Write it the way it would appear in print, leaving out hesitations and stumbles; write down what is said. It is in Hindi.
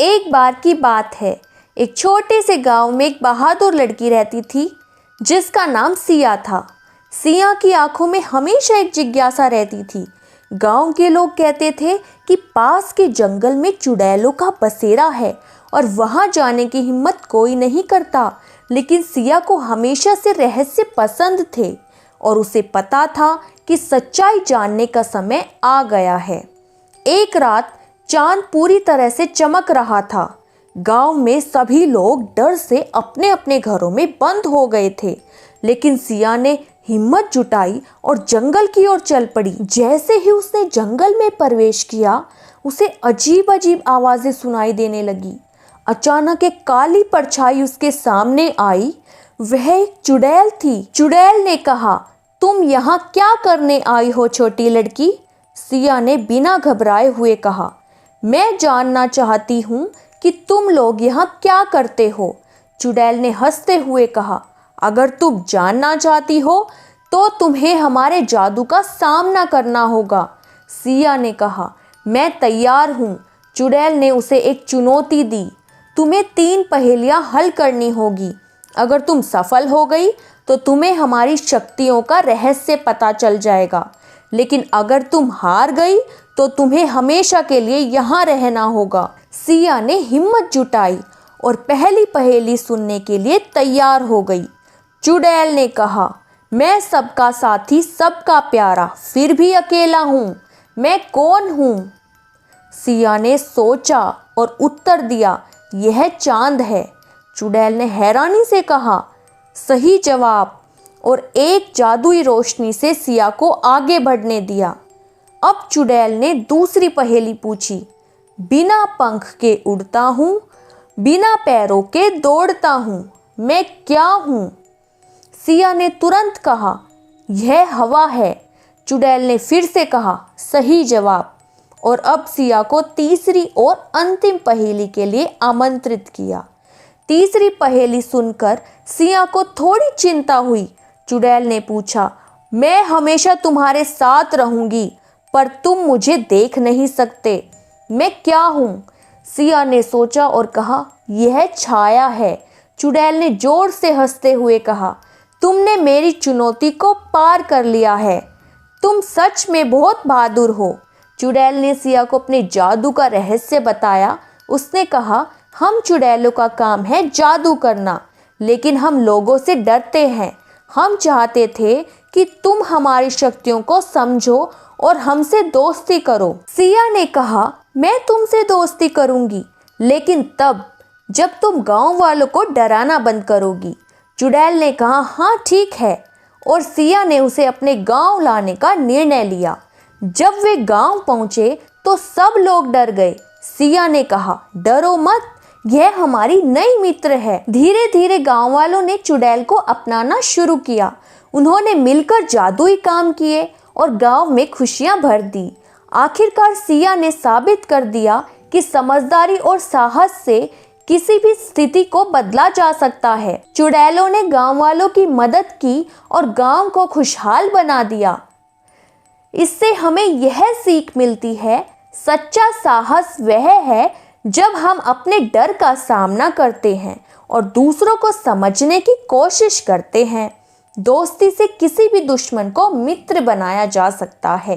एक बार की बात है, एक छोटे से गांव में एक बहादुर लड़की रहती थी जिसका नाम सिया था। सिया की आंखों में हमेशा एक जिज्ञासा रहती थी। गांव के लोग कहते थे कि पास के जंगल में चुड़ैलों का बसेरा है और वहां जाने की हिम्मत कोई नहीं करता, लेकिन सिया को हमेशा से रहस्य पसंद थे और उसे पता था कि सच्चाई जानने का समय आ गया है। एक रात चांद पूरी तरह से चमक रहा था। गांव में सभी लोग डर से अपने अपने घरों में बंद हो गए थे, लेकिन सिया ने हिम्मत जुटाई और जंगल की ओर चल पड़ी। जैसे ही उसने जंगल में प्रवेश किया, उसे अजीब अजीब आवाजें सुनाई देने लगी। अचानक एक काली परछाई उसके सामने आई। वह एक चुड़ैल थी। चुड़ैल ने कहा, तुम यहाँ क्या करने आई हो छोटी लड़की? सिया ने बिना घबराए हुए कहा, मैं जानना चाहती हूँ कि तुम लोग यहाँ क्या करते हो। चुड़ैल ने हंसते हुए कहा, अगर तुम जानना चाहती हो तो तुम्हें हमारे जादू का सामना करना होगा। सिया ने कहा, मैं तैयार हूँ। चुड़ैल ने उसे एक चुनौती दी, तुम्हें 3 पहेलियाँ हल करनी होगी। अगर तुम सफल हो गई तो तुम्हें हमारी शक्तियों का रहस्य पता चल जाएगा, लेकिन अगर तुम हार गई तो तुम्हें हमेशा के लिए यहाँ रहना होगा। सिया ने हिम्मत जुटाई और पहली पहेली सुनने के लिए तैयार हो गई। चुड़ैल ने कहा, मैं सबका साथी सबका प्यारा, फिर भी अकेला हूँ, मैं कौन हूँ? सिया ने सोचा और उत्तर दिया, यह चांद है। चुड़ैल ने हैरानी से कहा, सही जवाब, और एक जादुई रोशनी से सिया को आगे बढ़ने दिया। अब चुड़ैल ने दूसरी पहेली पूछी, बिना पंख के उड़ता हूँ, बिना पैरों के दौड़ता हूँ, मैं क्या हूँ? सिया ने तुरंत कहा, यह हवा है। चुड़ैल ने फिर से कहा, सही जवाब, और अब सिया को तीसरी और अंतिम पहेली के लिए आमंत्रित किया। तीसरी पहेली सुनकर सिया को थोड़ी चिंता हुई। चुड़ैल ने पूछा, मैं हमेशा तुम्हारे साथ रहूंगी, पर तुम मुझे देख नहीं सकते, मैं क्या हूँ? सिया ने सोचा और कहा, यह छाया है। चुड़ैल ने जोर से हंसते हुए कहा, तुमने मेरी चुनौती को पार कर लिया है, तुम सच में बहुत बहादुर हो। चुड़ैल ने सिया को अपने जादू का रहस्य बताया। उसने कहा, हम चुड़ैलों का काम है जादू करना, लेकिन हम लोगों से डरते हैं। हम चाहते थे कि तुम हमारी शक्तियों को समझो और हमसे दोस्ती करो। सिया ने कहा, मैं तुमसे दोस्ती करूंगी, लेकिन तब जब तुम गांव वालों को डराना बंद करोगी। चुड़ैल ने कहा, हाँ ठीक है, और सिया ने उसे अपने गांव लाने का निर्णय लिया। जब वे गांव पहुंचे तो सब लोग डर गए। सिया ने कहा, डरो मत, यह हमारी नई मित्र है। धीरे धीरे गांव वालों ने चुड़ैल को अपनाना शुरू किया। उन्होंने मिलकर जादुई काम किए और गांव में खुशियां भर दी। आखिरकार सिया ने साबित कर दिया कि समझदारी और साहस से किसी भी स्थिति को बदला जा सकता है। चुड़ैलों ने गांव वालों की मदद की और गांव को खुशहाल बना दिया। इससे हमें यह सीख मिलती है, सच्चा साहस वह है जब हम अपने डर का सामना करते हैं और दूसरों को समझने की कोशिश करते हैं। दोस्ती से किसी भी दुश्मन को मित्र बनाया जा सकता है।